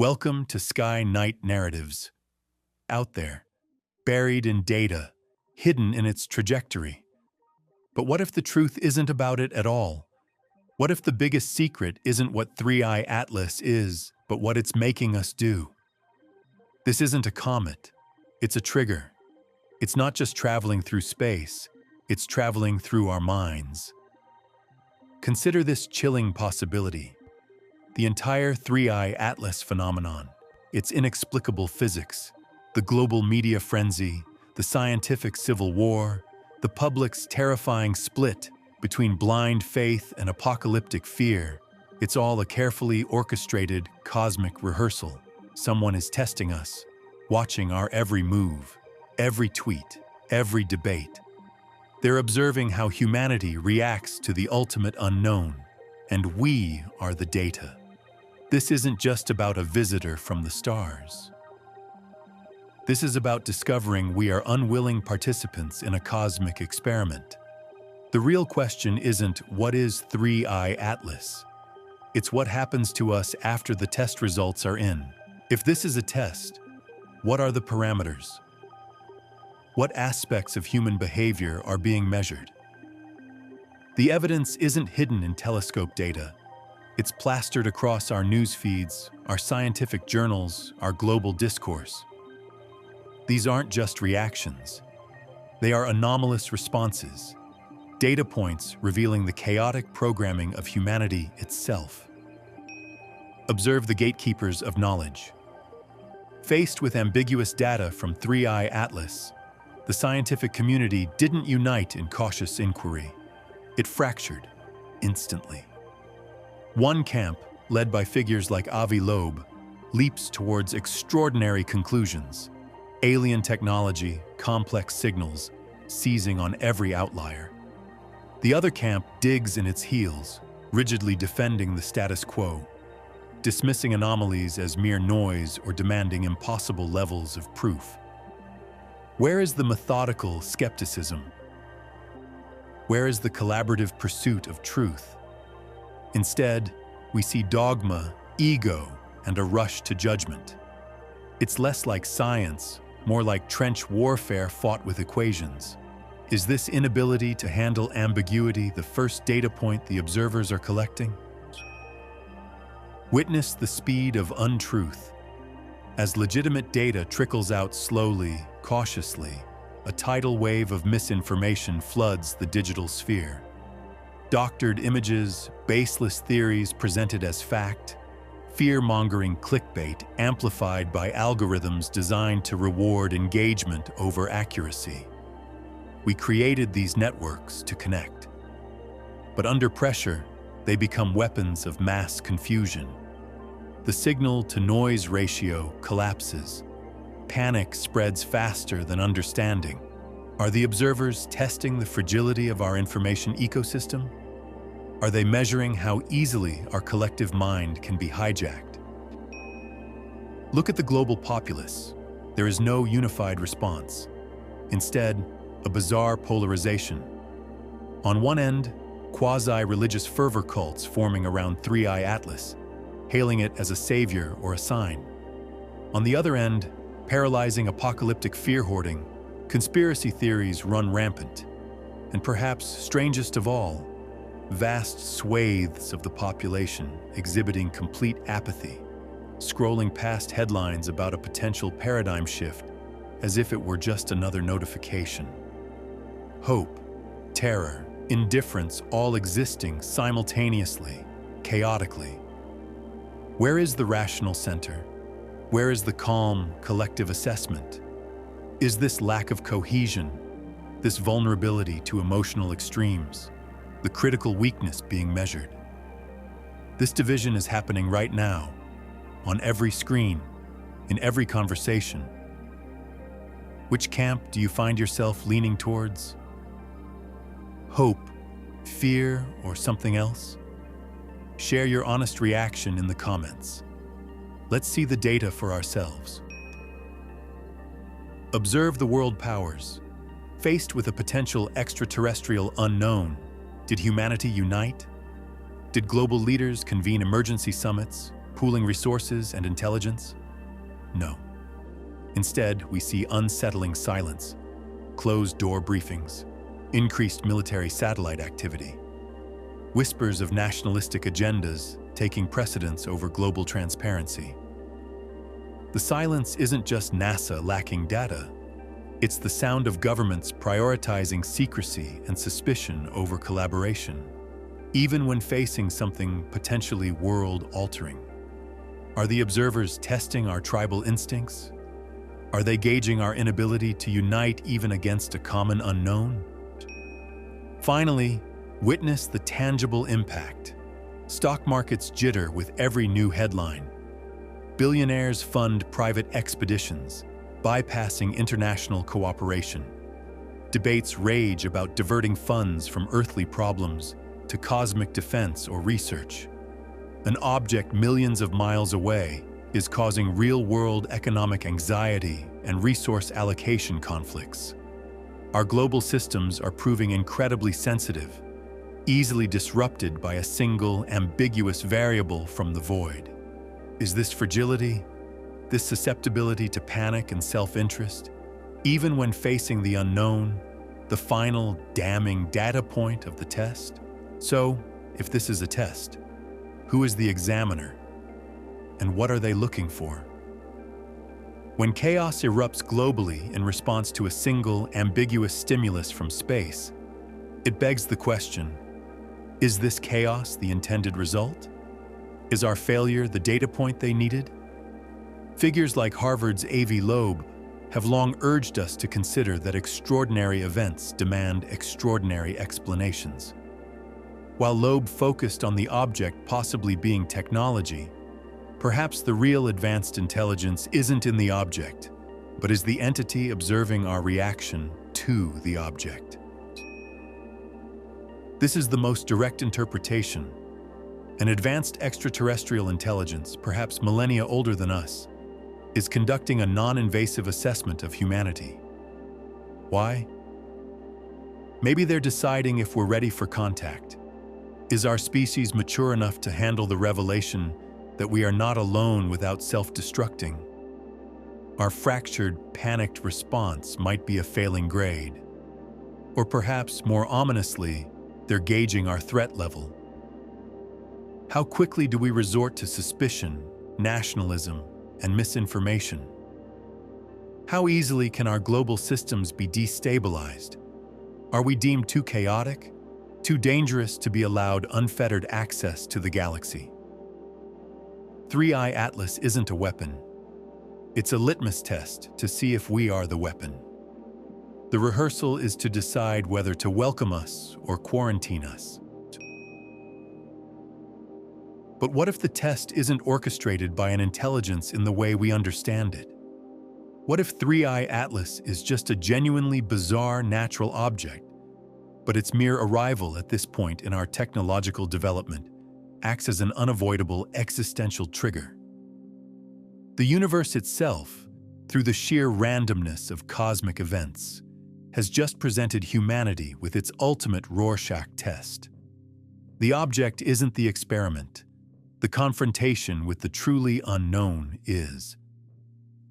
Welcome to Sky Night Narratives. Out there, buried in data, hidden in its trajectory. But what if the truth isn't about it at all? What if the biggest secret isn't what Three-Eye Atlas is, but what it's making us do? This isn't a comet. It's a trigger. It's not just traveling through space. It's traveling through our minds. Consider this chilling possibility. The entire Three-Eye Atlas phenomenon, its inexplicable physics, the global media frenzy, the scientific civil war, the public's terrifying split between blind faith and apocalyptic fear, it's all a carefully orchestrated cosmic rehearsal. Someone is testing us, watching our every move, every tweet, every debate. They're observing how humanity reacts to the ultimate unknown, and we are the data. This isn't just about a visitor from the stars. This is about discovering we are unwilling participants in a cosmic experiment. The real question isn't what is Three-Eye Atlas? It's what happens to us after the test results are in. If this is a test, what are the parameters? What aspects of human behavior are being measured? The evidence isn't hidden in telescope data. It's plastered across our news feeds, our scientific journals, our global discourse. These aren't just reactions. They are anomalous responses, data points revealing the chaotic programming of humanity itself. Observe the gatekeepers of knowledge. Faced with ambiguous data from Three-Eye Atlas, the scientific community didn't unite in cautious inquiry. It fractured instantly. One camp, led by figures like Avi Loeb, leaps towards extraordinary conclusions. Alien technology, complex signals, seizing on every outlier. The other camp digs in its heels, rigidly defending the status quo, dismissing anomalies as mere noise or demanding impossible levels of proof. Where is the methodical skepticism? Where is the collaborative pursuit of truth? Instead, we see dogma, ego, and a rush to judgment. It's less like science, more like trench warfare fought with equations. Is this inability to handle ambiguity the first data point the observers are collecting? Witness the speed of untruth. As legitimate data trickles out slowly, cautiously, a tidal wave of misinformation floods the digital sphere. Doctored images, baseless theories presented as fact, fear-mongering clickbait amplified by algorithms designed to reward engagement over accuracy. We created these networks to connect. But under pressure, they become weapons of mass confusion. The signal-to-noise ratio collapses. Panic spreads faster than understanding. Are the observers testing the fragility of our information ecosystem? Are they measuring how easily our collective mind can be hijacked? Look at the global populace. There is no unified response. Instead, a bizarre polarization. On one end, quasi-religious fervor cults forming around Three-Eye Atlas, hailing it as a savior or a sign. On the other end, paralyzing apocalyptic fear-hoarding, conspiracy theories run rampant. And perhaps strangest of all, vast swathes of the population exhibiting complete apathy, scrolling past headlines about a potential paradigm shift as if it were just another notification. Hope, terror, indifference all existing simultaneously, chaotically. Where is the rational center? Where is the calm, collective assessment? Is this lack of cohesion, this vulnerability to emotional extremes, the critical weakness being measured? This division is happening right now, on every screen, in every conversation. Which camp do you find yourself leaning towards? Hope, fear, or something else? Share your honest reaction in the comments. Let's see the data for ourselves. Observe the world powers. Faced with a potential extraterrestrial unknown, did humanity unite? Did global leaders convene emergency summits, pooling resources and intelligence? No. Instead, we see unsettling silence, closed-door briefings, increased military satellite activity, whispers of nationalistic agendas taking precedence over global transparency. The silence isn't just NASA lacking data. It's the sound of governments prioritizing secrecy and suspicion over collaboration, even when facing something potentially world-altering. Are the observers testing our tribal instincts? Are they gauging our inability to unite even against a common unknown? Finally, witness the tangible impact. Stock markets jitter with every new headline. Billionaires fund private expeditions, bypassing international cooperation. Debates rage about diverting funds from earthly problems to cosmic defense or research. An object millions of miles away is causing real-world economic anxiety and resource allocation conflicts. Our global systems are proving incredibly sensitive, easily disrupted by a single, ambiguous variable from the void. Is this fragility, this susceptibility to panic and self-interest, even when facing the unknown, the final damning data point of the test? So, if this is a test, who is the examiner? And what are they looking for? When chaos erupts globally in response to a single, ambiguous stimulus from space, it begs the question, is this chaos the intended result? Is our failure the data point they needed? Figures like Harvard's Avi Loeb have long urged us to consider that extraordinary events demand extraordinary explanations. While Loeb focused on the object possibly being technology, perhaps the real advanced intelligence isn't in the object, but is the entity observing our reaction to the object. This is the most direct interpretation. An advanced extraterrestrial intelligence, perhaps millennia older than us, is conducting a non-invasive assessment of humanity. Why? Maybe they're deciding if we're ready for contact. Is our species mature enough to handle the revelation that we are not alone without self-destructing? Our fractured, panicked response might be a failing grade. Or perhaps, more ominously, they're gauging our threat level. How quickly do we resort to suspicion, nationalism, and misinformation? How easily can our global systems be destabilized? Are we deemed too chaotic, too dangerous to be allowed unfettered access to the galaxy? 3i Atlas isn't a weapon. It's a litmus test to see if we are the weapon. The rehearsal is to decide whether to welcome us or quarantine us. But what if the test isn't orchestrated by an intelligence in the way we understand it? What if 3i Atlas is just a genuinely bizarre natural object, but its mere arrival at this point in our technological development acts as an unavoidable existential trigger? The universe itself, through the sheer randomness of cosmic events, has just presented humanity with its ultimate Rorschach test. The object isn't the experiment. The confrontation with the truly unknown is.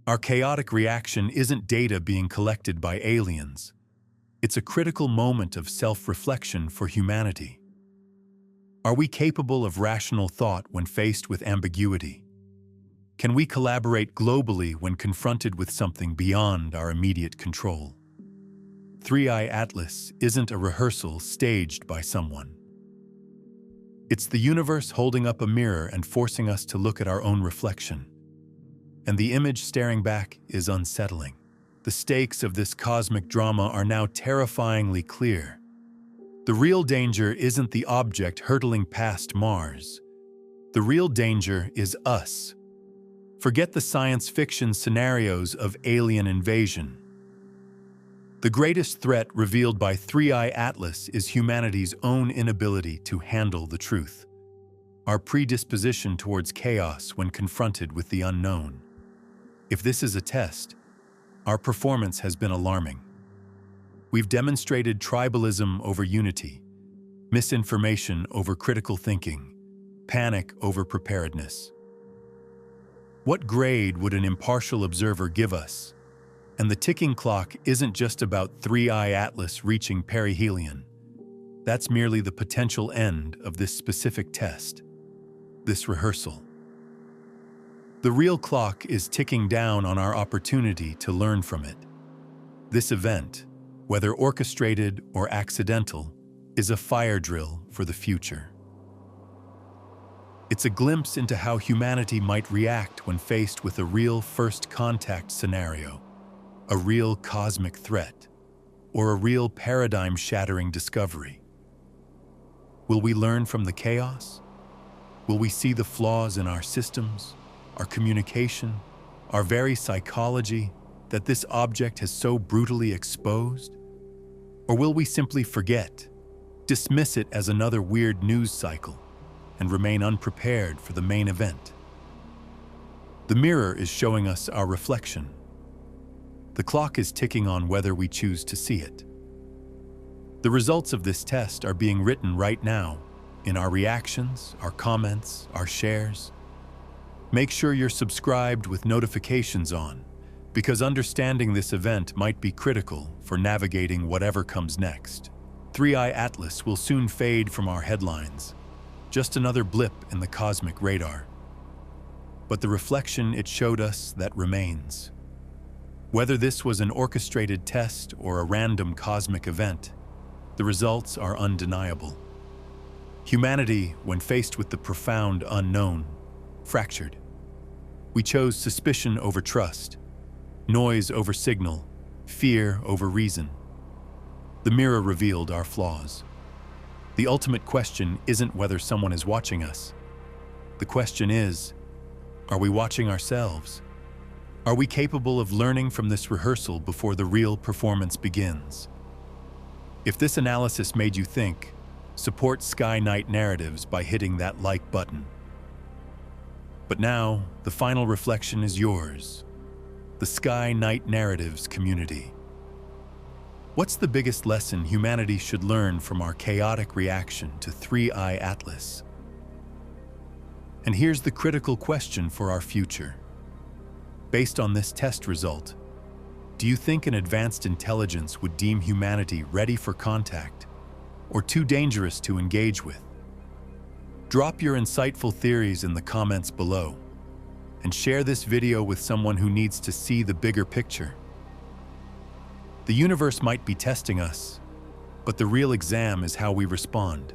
Our chaotic reaction isn't data being collected by aliens. It's a critical moment of self-reflection for humanity. Are we capable of rational thought when faced with ambiguity? Can we collaborate globally when confronted with something beyond our immediate control? 3i Atlas isn't a rehearsal staged by someone. It's the universe holding up a mirror and forcing us to look at our own reflection. And the image staring back is unsettling. The stakes of this cosmic drama are now terrifyingly clear. The real danger isn't the object hurtling past Mars. The real danger is us. Forget the science fiction scenarios of alien invasion. The greatest threat revealed by 3i Atlas is humanity's own inability to handle the truth, our predisposition towards chaos when confronted with the unknown. If this is a test, our performance has been alarming. We've demonstrated tribalism over unity, misinformation over critical thinking, panic over preparedness. What grade would an impartial observer give us? And the ticking clock isn't just about 3i Atlas reaching perihelion. That's merely the potential end of this specific test, this rehearsal. The real clock is ticking down on our opportunity to learn from it. This event, whether orchestrated or accidental, is a fire drill for the future. It's a glimpse into how humanity might react when faced with a real first contact scenario, a real cosmic threat, or a real paradigm-shattering discovery. Will we learn from the chaos? Will we see the flaws in our systems, our communication, our very psychology that this object has so brutally exposed? Or will we simply forget, dismiss it as another weird news cycle, and remain unprepared for the main event? The mirror is showing us our reflection. The clock is ticking on whether we choose to see it. The results of this test are being written right now in our reactions, our comments, our shares. Make sure you're subscribed with notifications on, because understanding this event might be critical for navigating whatever comes next. 3i Atlas will soon fade from our headlines, just another blip in the cosmic radar. But the reflection it showed us that remains. Whether this was an orchestrated test or a random cosmic event, the results are undeniable. Humanity, when faced with the profound unknown, fractured. We chose suspicion over trust, noise over signal, fear over reason. The mirror revealed our flaws. The ultimate question isn't whether someone is watching us. The question is, are we watching ourselves? Are we capable of learning from this rehearsal before the real performance begins? If this analysis made you think, support Sky Night Narratives by hitting that like button. But now, the final reflection is yours, the Sky Night Narratives community. What's the biggest lesson humanity should learn from our chaotic reaction to 3i Atlas? And here's the critical question for our future. Based on this test result, do you think an advanced intelligence would deem humanity ready for contact or too dangerous to engage with? Drop your insightful theories in the comments below and share this video with someone who needs to see the bigger picture. The universe might be testing us, but the real exam is how we respond.